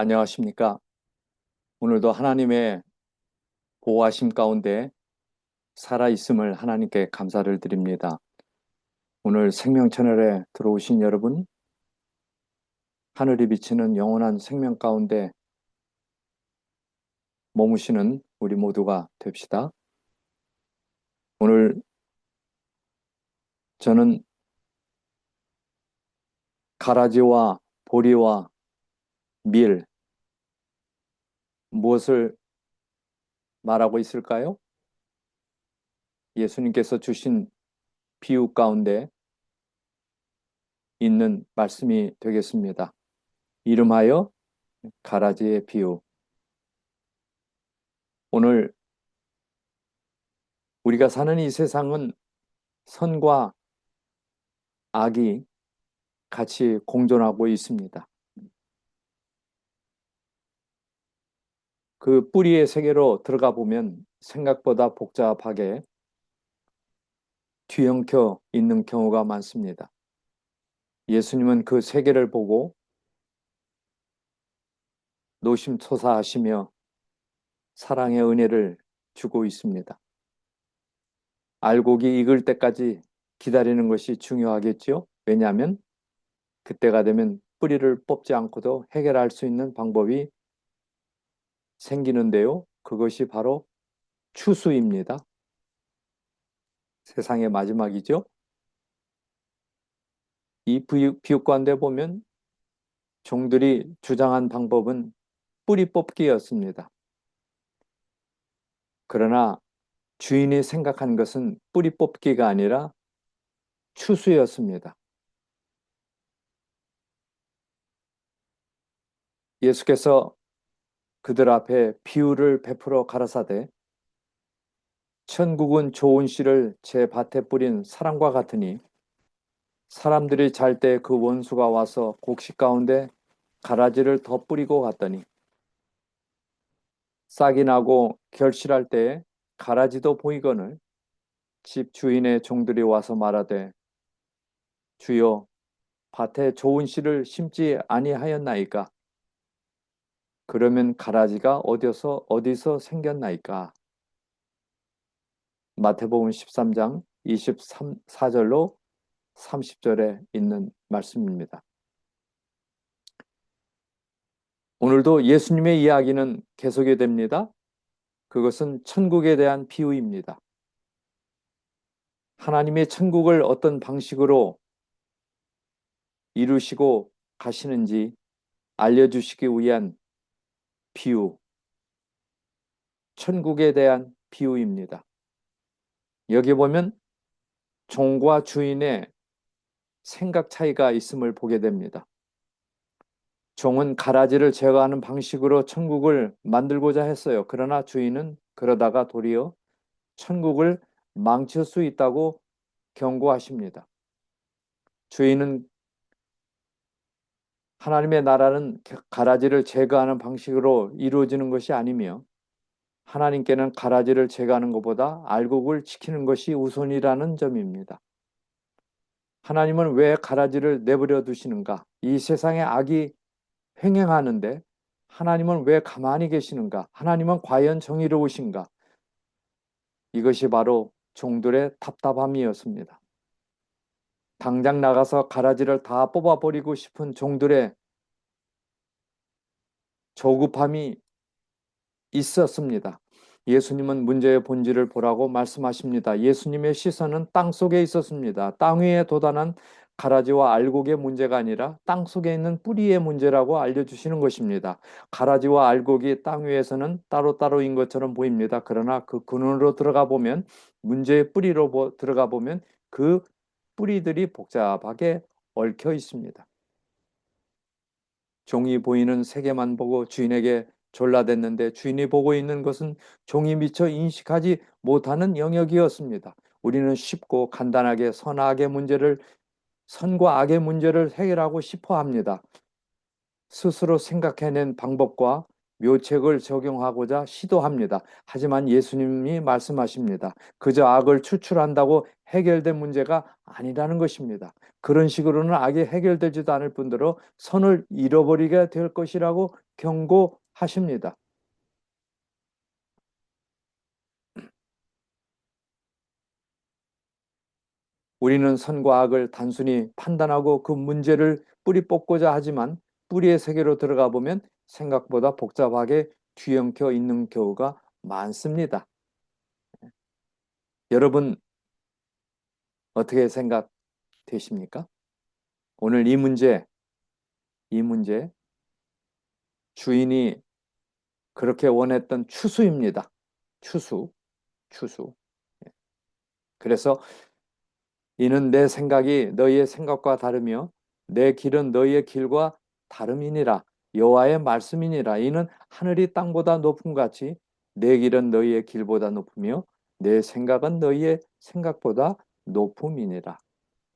안녕하십니까? 오늘도 하나님의 보호하심 가운데 살아있음을 하나님께 감사를 드립니다. 오늘 생명 채널에 들어오신 여러분, 하늘이 비치는 영원한 생명 가운데 머무시는 우리 모두가 됩시다. 오늘 저는 가라지와 보리와 밀, 무엇을 말하고 있을까요? 예수님께서 주신 비유 가운데 있는 말씀이 되겠습니다. 이름하여 가라지의 비유. 오늘 우리가 사는 이 세상은 선과 악이 같이 공존하고 있습니다. 그 뿌리의 세계로 들어가 보면 생각보다 복잡하게 뒤엉켜 있는 경우가 많습니다. 예수님은 그 세계를 보고 노심초사하시며 사랑의 은혜를 주고 있습니다. 알곡이 익을 때까지 기다리는 것이 중요하겠죠. 왜냐하면 그때가 되면 뿌리를 뽑지 않고도 해결할 수 있는 방법이 생기는데요. 그것이 바로 추수입니다. 세상의 마지막이죠. 이 비유 가운데 보면 종들이 주장한 방법은 뿌리 뽑기였습니다. 그러나 주인이 생각한 것은 뿌리 뽑기가 아니라 추수였습니다. 예수께서 그들 앞에 비유를 베풀어 가라사대 천국은 좋은 씨를 제 밭에 뿌린 사람과 같으니 사람들이 잘 때 그 원수가 와서 곡식 가운데 가라지를 더 뿌리고 갔더니 싹이 나고 결실할 때에 가라지도 보이거늘 집 주인의 종들이 와서 말하되 주여 밭에 좋은 씨를 심지 아니하였나이까? 그러면 가라지가 어디서 생겼나이까? 마태복음 13장 24절로 30절에 있는 말씀입니다. 오늘도 예수님의 이야기는 계속이 됩니다. 그것은 천국에 대한 비유입니다. 하나님의 천국을 어떤 방식으로 이루시고 가시는지 알려주시기 위한 비유, 천국에 대한 비유입니다. 여기 보면 종과 주인의 생각 차이가 있음을 보게 됩니다. 종은 가라지를 제거하는 방식으로 천국을 만들고자 했어요. 그러나 주인은 그러다가 도리어 천국을 망칠 수 있다고 경고하십니다. 주인은 하나님의 나라는 가라지를 제거하는 방식으로 이루어지는 것이 아니며 하나님께는 가라지를 제거하는 것보다 알곡을 지키는 것이 우선이라는 점입니다. 하나님은 왜 가라지를 내버려 두시는가? 이 세상에 악이 횡행하는데 하나님은 왜 가만히 계시는가? 하나님은 과연 정의로우신가? 이것이 바로 종들의 답답함이었습니다. 당장 나가서 가라지를 다 뽑아버리고 싶은 종들의 조급함이 있었습니다. 예수님은 문제의 본질을 보라고 말씀하십니다. 예수님의 시선은 땅 속에 있었습니다. 땅 위에 돋아난 가라지와 알곡의 문제가 아니라 땅 속에 있는 뿌리의 문제라고 알려주시는 것입니다. 가라지와 알곡이 땅 위에서는 따로따로인 것처럼 보입니다. 그러나 그 근원으로 들어가 보면, 문제의 뿌리로 들어가 보면 그 뿌리들이 복잡하게 얽혀 있습니다. 종이 보이는 세계만 보고 주인에게 졸라댔는데 주인이 보고 있는 것은 종이 미처 인식하지 못하는 영역이었습니다. 우리는 쉽고 간단하게 선과 악의 문제를 해결하고 싶어 합니다. 스스로 생각해낸 방법과 묘책을 적용하고자 시도합니다. 하지만 예수님이 말씀하십니다. 그저 악을 추출한다고 해결된 문제가 아니라는 것입니다. 그런 식으로는 악이 해결되지도 않을 뿐더러 선을 잃어버리게 될 것이라고 경고하십니다. 우리는 선과 악을 단순히 판단하고 그 문제를 뿌리 뽑고자 하지만 뿌리의 세계로 들어가 보면 생각보다 복잡하게 뒤엉켜 있는 경우가 많습니다. 여러분 어떻게 생각되십니까? 오늘 이 문제 주인이 그렇게 원했던 추수입니다. 추수, 추수. 그래서 이는 내 생각이 너희의 생각과 다르며 내 길은 너희의 길과 다름이니라. 여호와의 말씀이니라. 이는 하늘이 땅보다 높음 같이 내 길은 너희의 길보다 높으며 내 생각은 너희의 생각보다 높음이니라.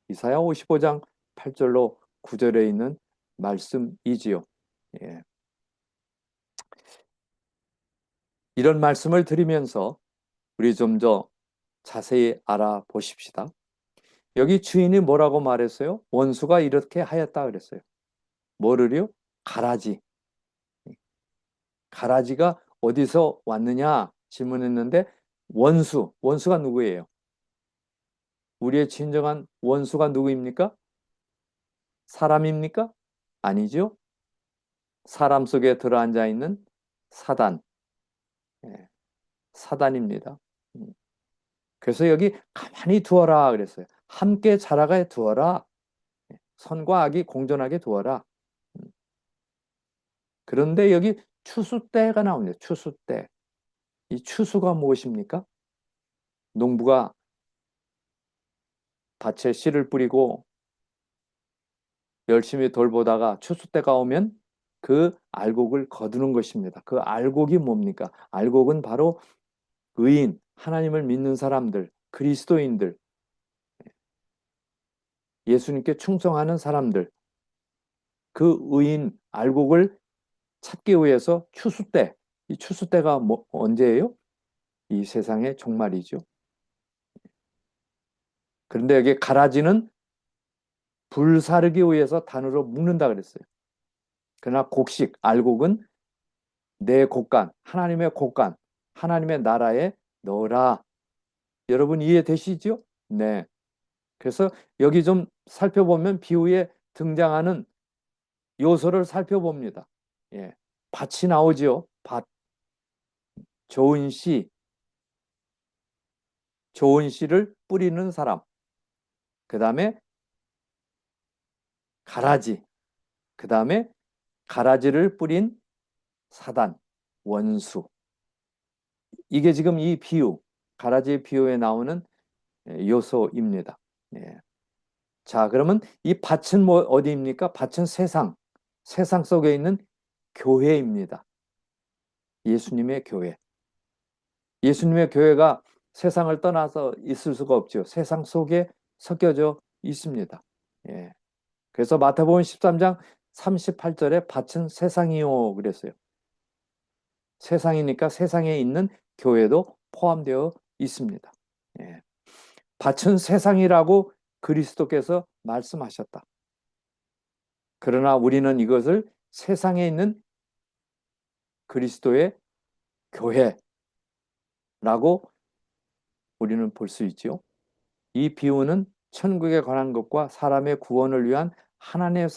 이사야 55장 8절로 9절에 있는 말씀이지요. 예. 이런 말씀을 드리면서 우리 좀 더 자세히 알아보십시다. 여기 주인이 뭐라고 말했어요? 원수가 이렇게 하였다 그랬어요. 뭐를요? 가라지. 가라지가 어디서 왔느냐 질문했는데 원수가 누구예요? 우리의 진정한 원수가 누구입니까? 사람입니까? 아니죠. 사람 속에 들어앉아 있는 사단. 예, 사단입니다. 그래서 여기 가만히 두어라 그랬어요. 함께 자라게 두어라. 선과 악이 공존하게 두어라. 그런데 여기 추수 때가 나옵니다. 추수 때. 이 추수가 무엇입니까? 농부가 밭에 씨를 뿌리고 열심히 돌보다가 추수 때가 오면 그 알곡을 거두는 것입니다. 그 알곡이 뭡니까? 알곡은 바로 의인, 하나님을 믿는 사람들, 그리스도인들, 예수님께 충성하는 사람들, 그 의인 알곡을 찾기 위해서 추수 때, 이 추수 때가 언제예요? 이 세상의 종말이죠. 그런데 여기 가라지는 불사르기 위해서 단으로 묶는다 그랬어요. 그러나 곡식, 알곡은 내 곡간, 하나님의 곡간, 하나님의 나라에 넣어라. 여러분 이해되시죠? 네. 그래서 여기 좀 살펴보면 비유에 등장하는 요소를 살펴봅니다. 예. 밭이 나오지요. 밭. 좋은 씨, 좋은 씨를 뿌리는 사람. 그 다음에 가라지. 그 다음에 가라지를 뿌린 사단, 원수. 이게 지금 이 비유, 가라지 비유에 나오는 요소입니다. 예. 자, 그러면 이 밭은 어디입니까? 밭은 세상 속에 있는 교회입니다. 예수님의 교회. 예수님의 교회가 세상을 떠나서 있을 수가 없죠. 세상 속에 섞여져 있습니다. 예. 그래서 마태복음 13장 38절에 밭은 세상이요 그랬어요. 세상이니까 세상에 있는 교회도 포함되어 있습니다. 예. 밭은 세상이라고 그리스도께서 말씀하셨다. 그러나 우리는 이것을 세상에 있는 그리스도의 교회라고 우리는 볼 수 있죠. 이 비유는 천국에 관한 것과 사람의 구원을 위한 하나님의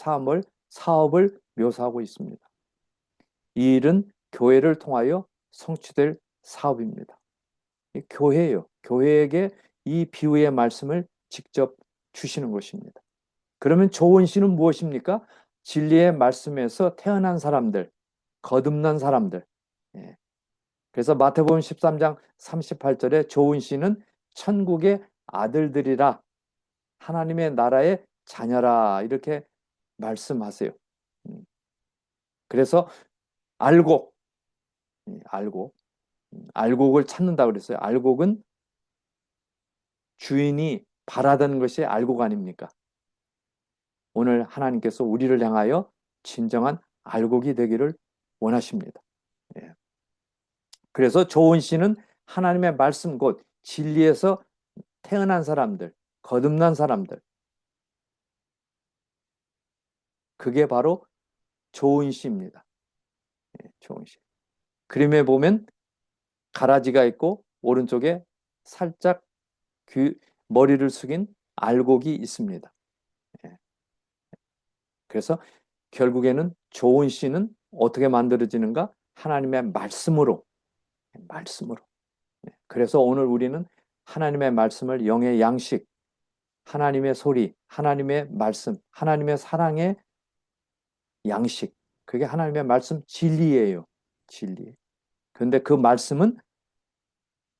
사업을 묘사하고 있습니다. 이 일은 교회를 통하여 성취될 사업입니다. 교회예요. 교회에게 이 비유의 말씀을 직접 주시는 것입니다. 그러면 좋은 씨는 무엇입니까? 진리의 말씀에서 태어난 사람들, 거듭난 사람들. 예. 그래서 마태복음 13장 38절에 좋은 씨는 천국의 아들들이라 하나님의 나라의 자녀라 이렇게 말씀하세요. 그래서 알곡, 알곡을 찾는다 그랬어요. 알곡은 주인이 바라던 것이 알곡 아닙니까? 오늘 하나님께서 우리를 향하여 진정한 알곡이 되기를 원하십니다. 예. 그래서 좋은 씨는 하나님의 말씀 곧 진리에서 태어난 사람들, 거듭난 사람들. 그게 바로 좋은 씨입니다. 좋은 시. 그림에 보면 가라지가 있고 오른쪽에 살짝 머리를 숙인 알곡이 있습니다. 그래서 결국에는 좋은 씨는 어떻게 만들어지는가? 하나님의 말씀으로. 그래서 오늘 우리는 하나님의 말씀을 영의 양식, 하나님의 소리, 하나님의 말씀, 하나님의 사랑의 양식. 그게 하나님의 말씀 진리예요. 진리. 그런데 그 말씀은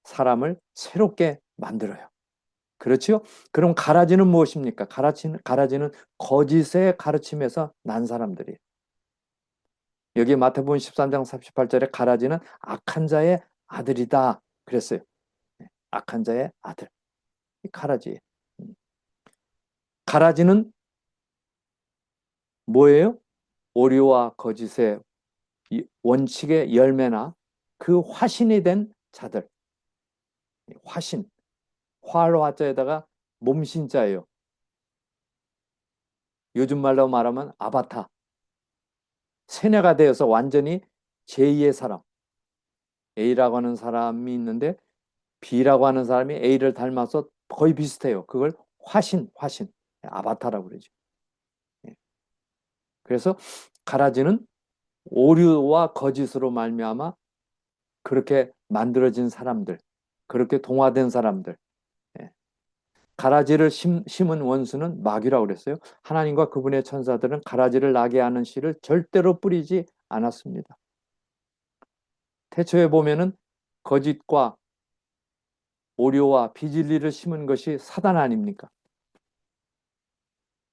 사람을 새롭게 만들어요. 그렇죠? 그럼 가라지는 무엇입니까? 가라지는 거짓의 가르침에서 난 사람들이에요. 여기 마태복음 13장 38절에 가라지는 악한 자의 아들이다 그랬어요. 악한 자의 아들. 가라지. 가라지는 뭐예요? 오류와 거짓의 원칙의 열매나 그 화신이 된 자들. 화신. 화로 화자에다가 몸신자예요. 요즘 말로 말하면 아바타. 세뇌가 되어서 완전히 제2의 사람. A라고 하는 사람이 있는데 B라고 하는 사람이 A를 닮아서 거의 비슷해요. 그걸 화신, 아바타라고 그러죠. 그래서 가라지는 오류와 거짓으로 말미암아 그렇게 만들어진 사람들, 그렇게 동화된 사람들. 가라지를 심은 원수는 마귀라고 그랬어요. 하나님과 그분의 천사들은 가라지를 나게 하는 씨를 절대로 뿌리지 않았습니다. 태초에 보면은 거짓과 오류와 비진리를 심은 것이 사단 아닙니까?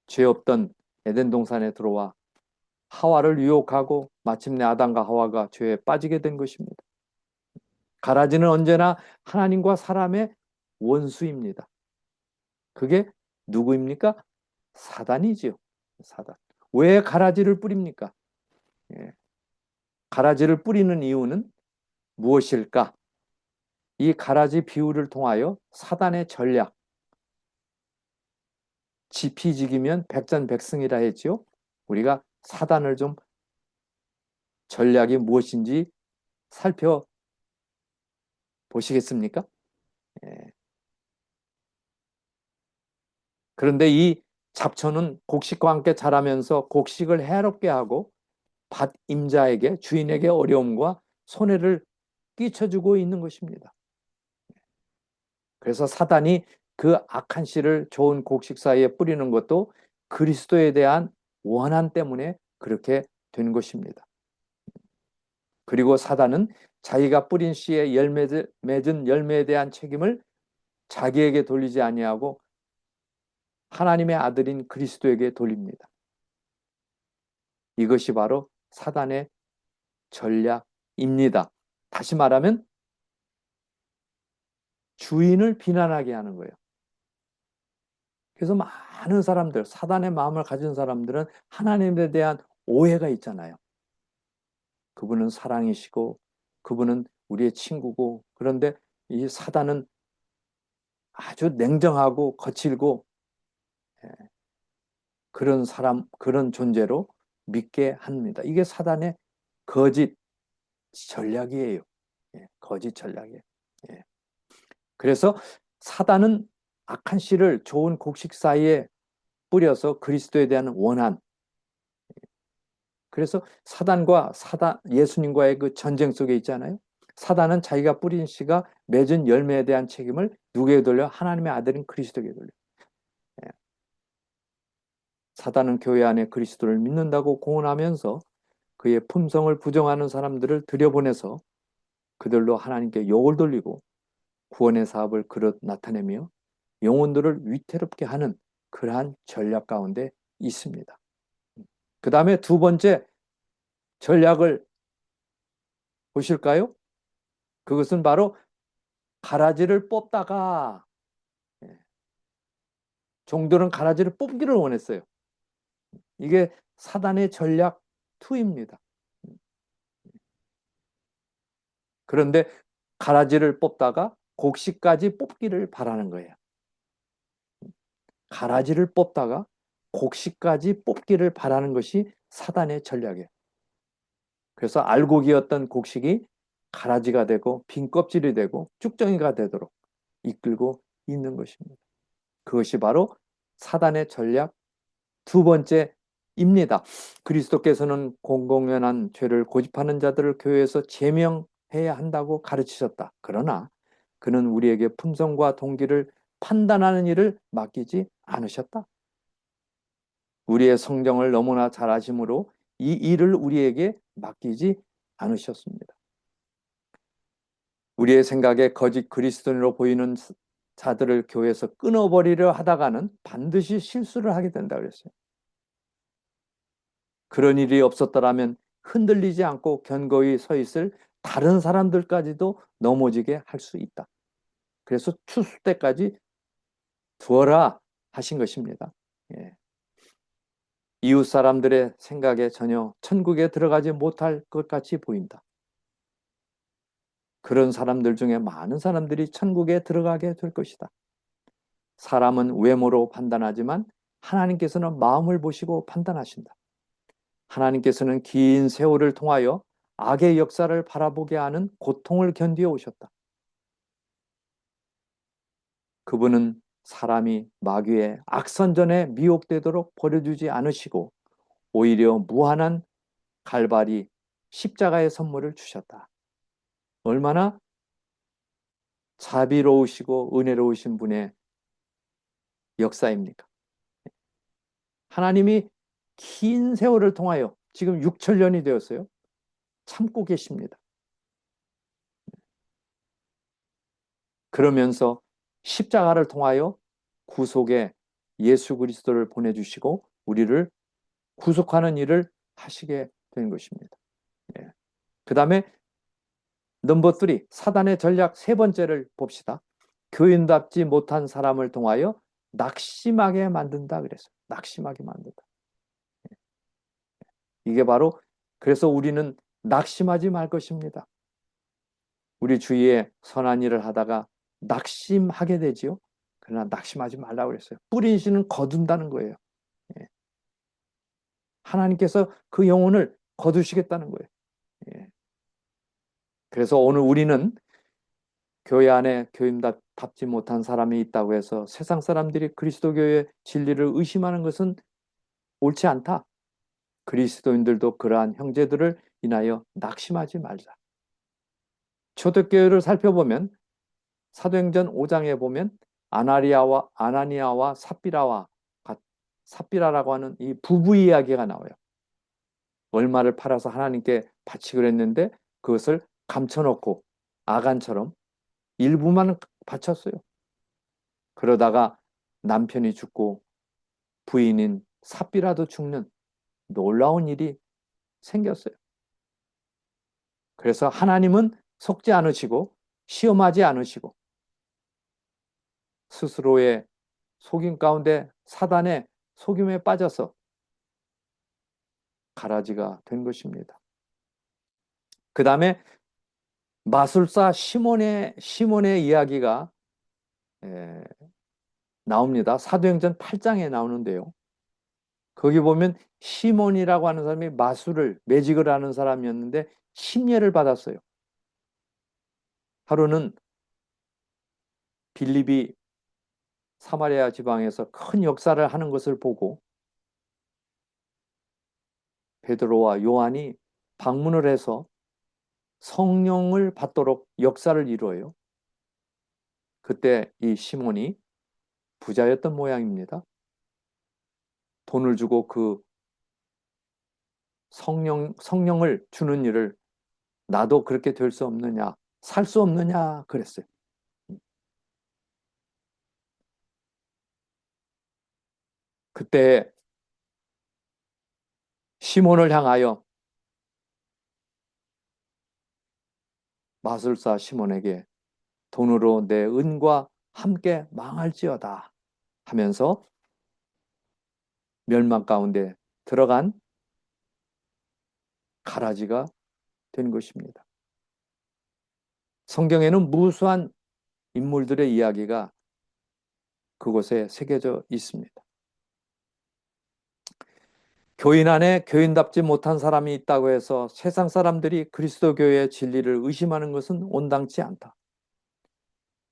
죄 없던 에덴 동산에 들어와 하와를 유혹하고 마침내 아담과 하와가 죄에 빠지게 된 것입니다. 가라지는 언제나 하나님과 사람의 원수입니다. 그게 누구입니까? 사단이지요. 사단. 왜 가라지를 뿌립니까? 예. 가라지를 뿌리는 이유는 무엇일까? 이 가라지 비유를 통하여 사단의 전략, 지피지기면 백전백승이라 했지요. 우리가 사단을 좀 전략이 무엇인지 살펴보시겠습니까? 예. 그런데 이 잡초는 곡식과 함께 자라면서 곡식을 해롭게 하고 밭 임자에게 주인에게 어려움과 손해를 끼쳐주고 있는 것입니다. 그래서 사단이 그 악한 씨를 좋은 곡식 사이에 뿌리는 것도 그리스도에 대한 원한 때문에 그렇게 된 것입니다. 그리고 사단은 자기가 뿌린 씨에 맺은 열매에 대한 책임을 자기에게 돌리지 아니하고 하나님의 아들인 그리스도에게 돌립니다. 이것이 바로 사단의 전략입니다. 다시 말하면 주인을 비난하게 하는 거예요. 그래서 많은 사람들, 사단의 마음을 가진 사람들은 하나님에 대한 오해가 있잖아요. 그분은 사랑이시고 그분은 우리의 친구고, 그런데 이 사단은 아주 냉정하고 거칠고 그런 사람, 그런 존재로 믿게 합니다. 이게 사단의 거짓 전략이에요. 거짓 전략이에요. 그래서 사단은 악한 씨를 좋은 곡식 사이에 뿌려서 그리스도에 대한 원한, 그래서 예수님과의 그 전쟁 속에 있잖아요. 사단은 자기가 뿌린 씨가 맺은 열매에 대한 책임을 누구에게 돌려? 하나님의 아들인 그리스도에게 돌려. 사단은 교회 안에 그리스도를 믿는다고 공언하면서 그의 품성을 부정하는 사람들을 들여보내서 그들로 하나님께 욕을 돌리고 구원의 사업을 그릇 나타내며 영혼들을 위태롭게 하는 그러한 전략 가운데 있습니다. 그 다음에 두 번째 전략을 보실까요? 그것은 바로 가라지를 뽑다가, 종들은 가라지를 뽑기를 원했어요. 이게 사단의 전략 2입니다. 그런데 가라지를 뽑다가 곡식까지 뽑기를 바라는 거예요. 가라지를 뽑다가 곡식까지 뽑기를 바라는 것이 사단의 전략이에요. 그래서 알곡이었던 곡식이 가라지가 되고 빈 껍질이 되고 쭉정이가 되도록 이끌고 있는 것입니다. 그것이 바로 사단의 전략 두 번째입니다. 그리스도께서는 공공연한 죄를 고집하는 자들을 교회에서 제명해야 한다고 가르치셨다. 그러나 그는 우리에게 품성과 동기를 판단하는 일을 맡기지 않으셨다. 우리의 성정을 너무나 잘 아심으로 이 일을 우리에게 맡기지 않으셨습니다. 우리의 생각에 거짓 그리스도인으로 보이는 자들을 교회에서 끊어버리려 하다가는 반드시 실수를 하게 된다 그랬어요. 그런 일이 없었더라면 흔들리지 않고 견고히 서 있을 다른 사람들까지도 넘어지게 할 수 있다. 그래서 추수 때까지 두어라 하신 것입니다. 예. 이웃 사람들의 생각에 전혀 천국에 들어가지 못할 것 같이 보인다. 그런 사람들 중에 많은 사람들이 천국에 들어가게 될 것이다. 사람은 외모로 판단하지만 하나님께서는 마음을 보시고 판단하신다. 하나님께서는 긴 세월을 통하여 악의 역사를 바라보게 하는 고통을 견디어 오셨다. 그분은 사람이 마귀의 악선전에 미혹되도록 버려주지 않으시고 오히려 무한한 갈바리 십자가의 선물을 주셨다. 얼마나 자비로우시고 은혜로우신 분의 역사입니까? 하나님이 긴 세월을 통하여 지금 6천년이 되었어요. 참고 계십니다. 그러면서 십자가를 통하여 구속의 예수 그리스도를 보내주시고 우리를 구속하는 일을 하시게 된 것입니다. 예. 그 다음에 넘버 3, 사단의 전략 세 번째를 봅시다. 교인답지 못한 사람을 통하여 낙심하게 만든다 그랬어요. 낙심하게 만든다. 이게 바로 그래서 우리는 낙심하지 말 것입니다. 우리 주위에 선한 일을 하다가 낙심하게 되지요. 그러나 낙심하지 말라고 그랬어요. 뿌린 씨는 거둔다는 거예요. 예. 하나님께서 그 영혼을 거두시겠다는 거예요. 예. 그래서 오늘 우리는 교회 안에 교인답지 못한 사람이 있다고 해서 세상 사람들이 그리스도교의 진리를 의심하는 것은 옳지 않다. 그리스도인들도 그러한 형제들을 인하여 낙심하지 말자. 초대교회를 살펴보면 사도행전 5장에 보면 아나니아와 삽비라라고 하는 이 부부 이야기가 나와요. 얼마를 팔아서 하나님께 바치기로 했는데 그것을 감춰놓고 아간처럼 일부만 바쳤어요. 그러다가 남편이 죽고 부인인 삽비라도 죽는 놀라운 일이 생겼어요. 그래서 하나님은 속지 않으시고 시험하지 않으시고 스스로의 속임 가운데 사단의 속임에 빠져서 가라지가 된 것입니다. 그 다음에 마술사 시몬의 이야기가 나옵니다. 사도행전 8장에 나오는데요. 거기 보면 시몬이라고 하는 사람이 마술을 매직을 하는 사람이었는데 심려를 받았어요. 하루는 빌립이 사마리아 지방에서 큰 역사를 하는 것을 보고 베드로와 요한이 방문을 해서 성령을 받도록 역사를 이루어요. 그때 이 시몬이 부자였던 모양입니다. 돈을 주고 그 성령을 주는 일을 나도 그렇게 될 수 없느냐, 살 수 없느냐 그랬어요. 그때 시몬을 향하여 마술사 시몬에게 돈으로 내 은과 함께 망할지어다 하면서 멸망 가운데 들어간 가라지가 된 것입니다. 성경에는 무수한 인물들의 이야기가 그곳에 새겨져 있습니다. 교인 안에 교인답지 못한 사람이 있다고 해서 세상 사람들이 그리스도교의 진리를 의심하는 것은 온당치 않다.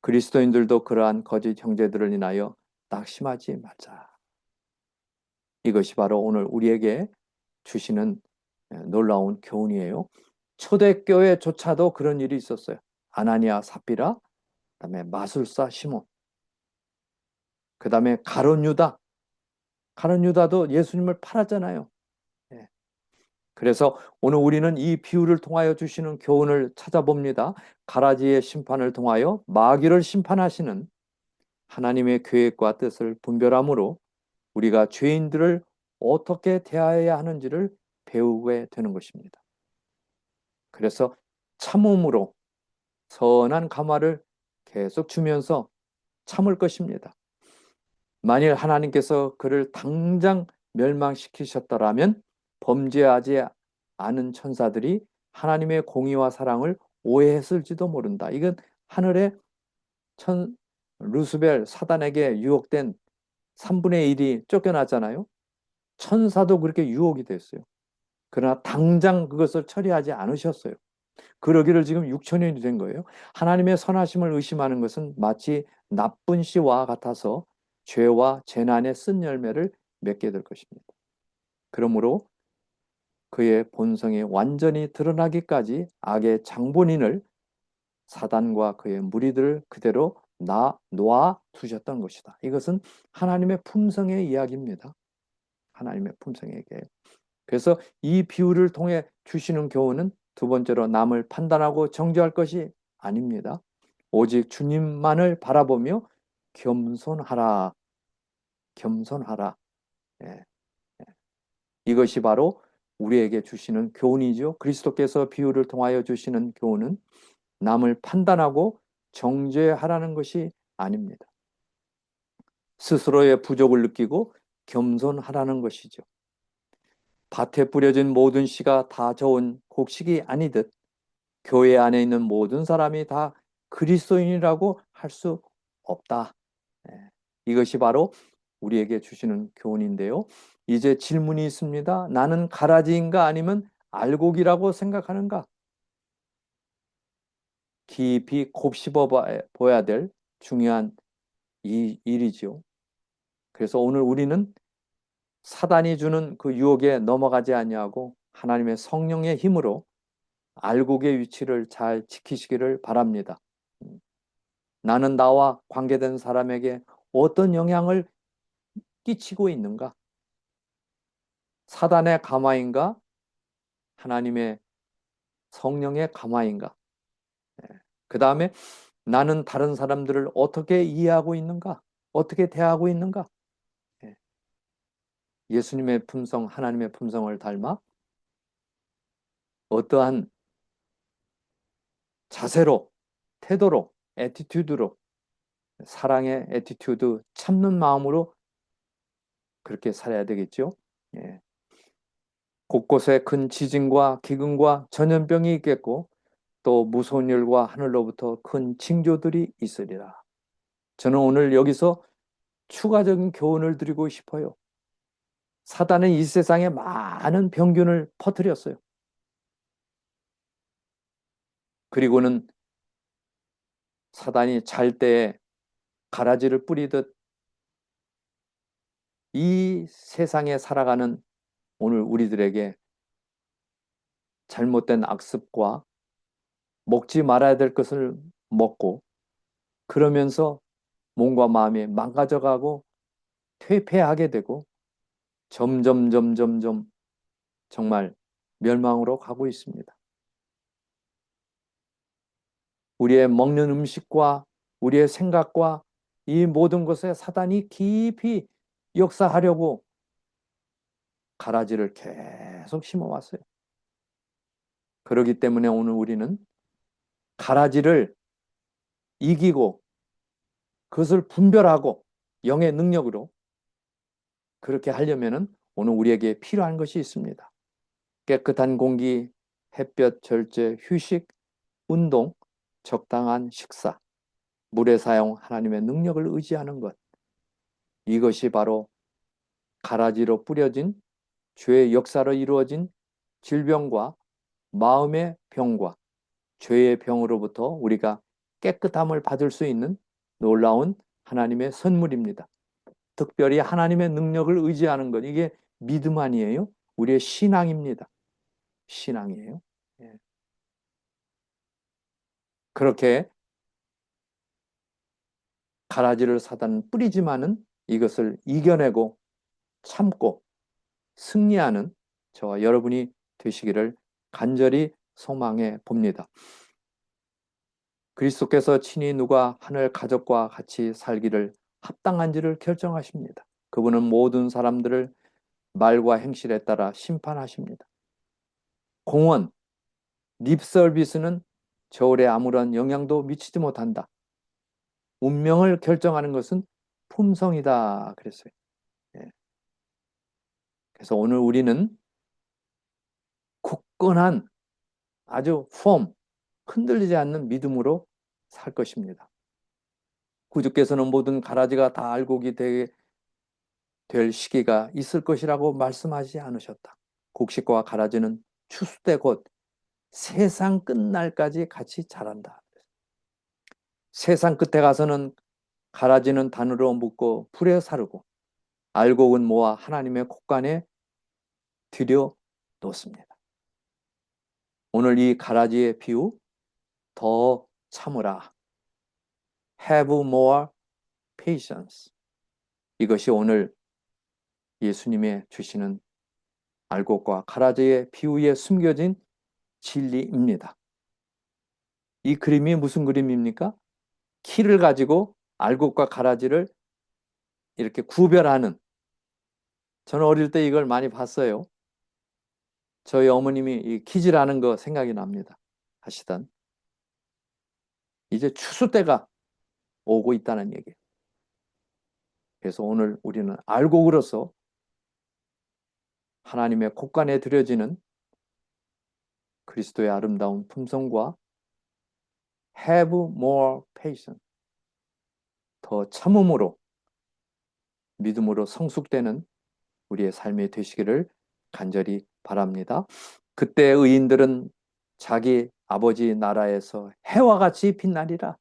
그리스도인들도 그러한 거짓 형제들을 인하여 낙심하지 말자. 이것이 바로 오늘 우리에게 주시는 놀라운 교훈이에요. 초대교회조차도 그런 일이 있었어요. 아나니아 삽비라, 그다음에 마술사 시몬, 그다음에 가룟 유다. 가룟 유다도 예수님을 팔았잖아요. 예. 그래서 오늘 우리는 이 비유를 통하여 주시는 교훈을 찾아봅니다. 가라지의 심판을 통하여 마귀를 심판하시는 하나님의 계획과 뜻을 분별함으로 우리가 죄인들을 어떻게 대해야 하는지를 배우게 되는 것입니다. 그래서 참음으로 선한 감화를 계속 주면서 참을 것입니다. 만일 하나님께서 그를 당장 멸망시키셨더라면 범죄하지 않은 천사들이 하나님의 공의와 사랑을 오해했을지도 모른다. 이건 하늘의 루스벨 사단에게 유혹된 3분의 1이 쫓겨났잖아요. 천사도 그렇게 유혹이 됐어요. 그러나 당장 그것을 처리하지 않으셨어요. 그러기를 지금 6천년이 된 거예요. 하나님의 선하심을 의심하는 것은 마치 나쁜 씨와 같아서 죄와 재난의 쓴 열매를 맺게 될 것입니다. 그러므로 그의 본성이 완전히 드러나기까지 악의 장본인을 사단과 그의 무리들을 그대로 놓아 두셨던 것이다. 이것은 하나님의 품성의 이야기입니다. 하나님의 품성에게. 그래서 이 비유를 통해 주시는 교훈은 두 번째로 남을 판단하고 정죄할 것이 아닙니다. 오직 주님만을 바라보며 겸손하라. 겸손하라. 예. 이것이 바로 우리에게 주시는 교훈이죠. 그리스도께서 비유를 통하여 주시는 교훈은 남을 판단하고 정죄하라는 것이 아닙니다. 스스로의 부족을 느끼고 겸손하라는 것이죠. 밭에 뿌려진 모든 씨가 다 좋은 곡식이 아니듯 교회 안에 있는 모든 사람이 다 그리스도인이라고 할 수 없다. 이것이 바로 우리에게 주시는 교훈인데요. 이제 질문이 있습니다. 나는 가라지인가 아니면 알곡이라고 생각하는가? 깊이 곱씹어 보아야 될 중요한 일이죠. 그래서 오늘 우리는 사단이 주는 그 유혹에 넘어가지 아니하고 하나님의 성령의 힘으로 알곡의 위치를 잘 지키시기를 바랍니다. 나는 나와 관계된 사람에게 어떤 영향을 끼치고 있는가? 사단의 감화인가? 하나님의 성령의 감화인가? 그 다음에 나는 다른 사람들을 어떻게 이해하고 있는가? 어떻게 대하고 있는가? 예수님의 품성, 하나님의 품성을 닮아 어떠한 자세로, 태도로, 애티튜드로, 사랑의 애티튜드, 참는 마음으로 그렇게 살아야 되겠죠. 예. 곳곳에 큰 지진과 기근과 전염병이 있겠고 또 무서운 일과 하늘로부터 큰 징조들이 있으리라. 저는 오늘 여기서 추가적인 교훈을 드리고 싶어요. 사단은 이 세상에 많은 병균을 퍼뜨렸어요. 그리고는 사단이 잘 때에 가라지를 뿌리듯 이 세상에 살아가는 오늘 우리들에게 잘못된 악습과 먹지 말아야 될 것을 먹고 그러면서 몸과 마음이 망가져가고 퇴폐하게 되고 점점 정말 멸망으로 가고 있습니다. 우리의 먹는 음식과 우리의 생각과 이 모든 것에 사단이 깊이 역사하려고 가라지를 계속 심어왔어요. 그렇기 때문에 오늘 우리는 가라지를 이기고 그것을 분별하고 영의 능력으로 그렇게 하려면은 오늘 우리에게 필요한 것이 있습니다. 깨끗한 공기, 햇볕, 절제, 휴식, 운동, 적당한 식사, 물의 사용, 하나님의 능력을 의지하는 것. 이것이 바로 가라지로 뿌려진 죄의 역사로 이루어진 질병과 마음의 병과 죄의 병으로부터 우리가 깨끗함을 받을 수 있는 놀라운 하나님의 선물입니다. 특별히 하나님의 능력을 의지하는 것, 이게 믿음 아니에요? 우리의 신앙입니다. 신앙이에요. 예. 그렇게 가라지를 사단은 뿌리지만은 이것을 이겨내고 참고 승리하는 저와 여러분이 되시기를 간절히 소망해 봅니다. 그리스도께서 친히 누가 하늘 가족과 같이 살기를 합당한지를 결정하십니다. 그분은 모든 사람들을 말과 행실에 따라 심판하십니다. 공헌, 립 서비스는 저울에 아무런 영향도 미치지 못한다. 운명을 결정하는 것은 품성이다 그랬어요. 예. 그래서 오늘 우리는 굳건한 아주 흔들리지 않는 믿음으로 살 것입니다. 구주께서는 모든 가라지가 다 알곡이 될 시기가 있을 것이라고 말씀하지 않으셨다. 곡식과 가라지는 추수 때 곧 세상 끝날까지 같이 자란다. 세상 끝에 가서는 가라지는 단으로 묶고 불에 사르고 알곡은 모아 하나님의 곳간에 들여 놓습니다. 오늘 이 가라지의 비유, 더 참으라, have more patience, 이것이 오늘 예수님의 주시는 알곡과 가라지의 비유에 숨겨진 진리입니다. 이 그림이 무슨 그림입니까? 키를 가지고 알곡과 가라지를 이렇게 구별하는, 저는 어릴 때 이걸 많이 봤어요. 저희 어머님이 이 키질하는 거 생각이 납니다. 하시던. 이제 추수 때가 오고 있다는 얘기예요. 그래서 오늘 우리는 알곡으로서 하나님의 곳간에 들여지는 그리스도의 아름다운 품성과 have more patience, 더 참음으로 믿음으로 성숙되는 우리의 삶이 되시기를 간절히 바랍니다. 그때 의인들은 자기 아버지 나라에서 해와 같이 빛나리라.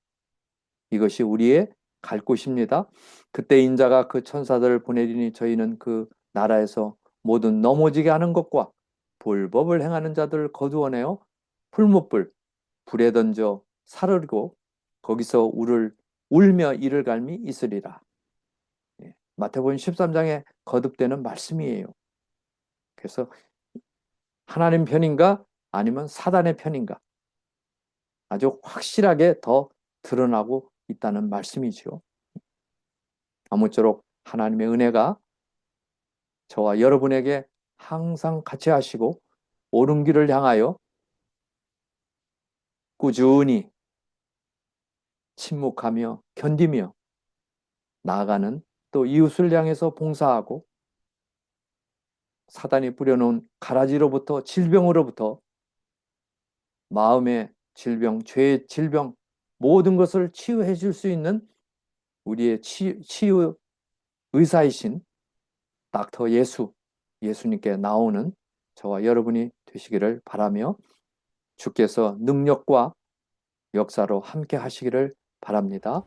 이것이 우리의 갈 곳입니다. 그때 인자가 그 천사들을 보내리니 저희는 그 나라에서 모든 넘어지게 하는 것과 불법을 행하는 자들을 거두어내어 풀무불 불에 던져 사르고 거기서 울며 이를 갈미 있으리라. 마태복음 13장에 거듭되는 말씀이에요. 그래서 하나님 편인가 아니면 사단의 편인가 아주 확실하게 더 드러나고 있다는 말씀이죠. 아무쪼록 하나님의 은혜가 저와 여러분에게 항상 같이 하시고 옳은 길을 향하여 꾸준히 침묵하며 견디며 나아가는, 또 이웃을 향해서 봉사하고 사단이 뿌려놓은 가라지로부터, 질병으로부터, 마음의 질병, 죄의 질병, 모든 것을 치유해 줄 수 있는 우리의 치유 의사이신 닥터 예수님께 나오는 저와 여러분이 되시기를 바라며 주께서 능력과 역사로 함께 하시기를 바랍니다.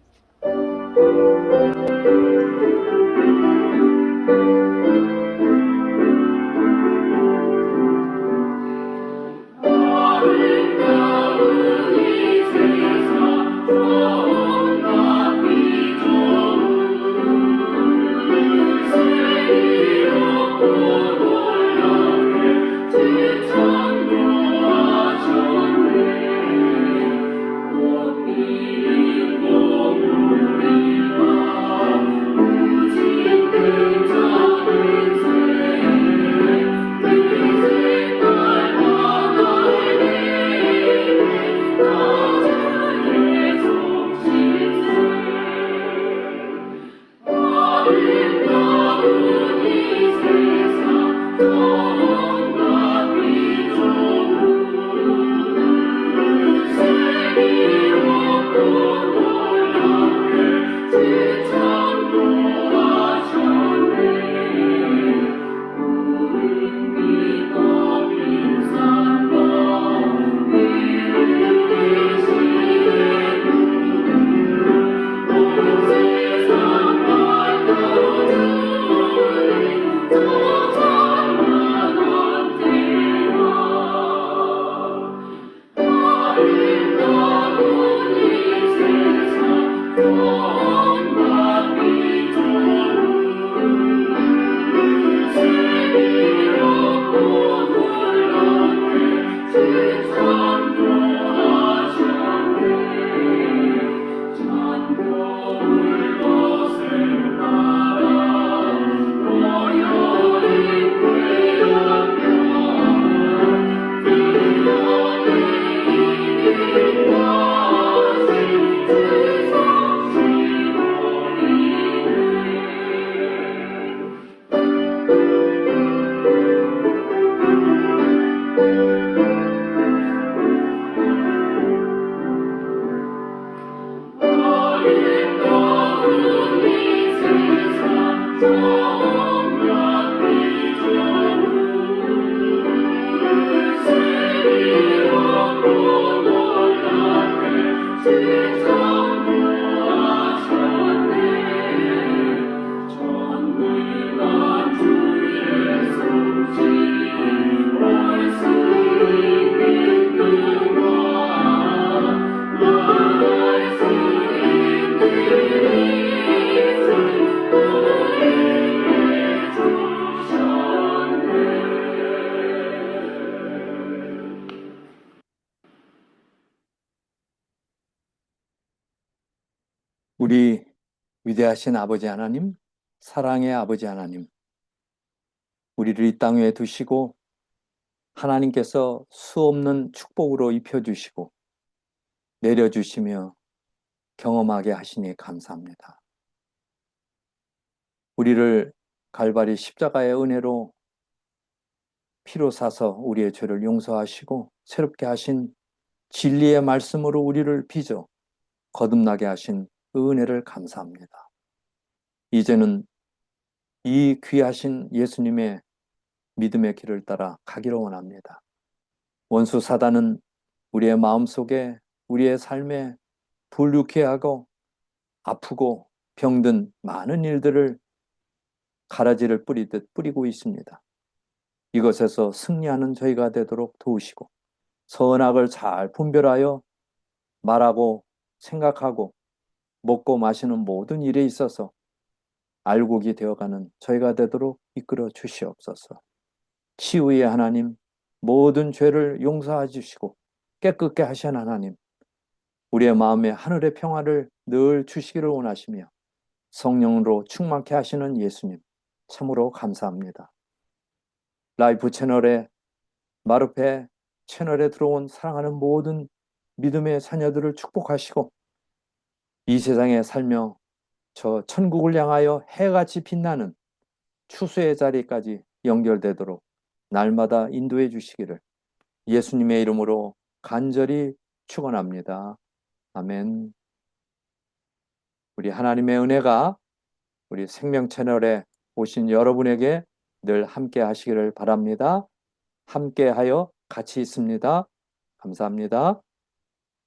우리 위대하신 아버지 하나님, 사랑의 아버지 하나님, 우리를 이 땅 위에 두시고 하나님께서 수없는 축복으로 입혀주시고 내려주시며 경험하게 하시니 감사합니다. 우리를 갈바리 십자가의 은혜로 피로 사서 우리의 죄를 용서하시고 새롭게 하신 진리의 말씀으로 우리를 빚어 거듭나게 하신 그 은혜를 감사합니다. 이제는 이 귀하신 예수님의 믿음의 길을 따라 가기를 원합니다. 원수 사단은 우리의 마음속에 우리의 삶에 불쾌하고 아프고 병든 많은 일들을 가라지를 뿌리듯 뿌리고 있습니다. 이것에서 승리하는 저희가 되도록 도우시고 선악을 잘 분별하여 말하고 생각하고 먹고 마시는 모든 일에 있어서 알곡이 되어가는 저희가 되도록 이끌어 주시옵소서. 치유의 하나님, 모든 죄를 용서해 주시고 깨끗게 하신 하나님, 우리의 마음에 하늘의 평화를 늘 주시기를 원하시며 성령으로 충만케 하시는 예수님, 참으로 감사합니다. 라이프 채널에 마르페 채널에 들어온 사랑하는 모든 믿음의 자녀들을 축복하시고 이 세상에 살며 저 천국을 향하여 해같이 빛나는 추수의 자리까지 연결되도록 날마다 인도해 주시기를 예수님의 이름으로 간절히 축원합니다. 아멘. 우리 하나님의 은혜가 우리 생명 채널에 오신 여러분에게 늘 함께 하시기를 바랍니다. 함께하여 같이 있습니다. 감사합니다.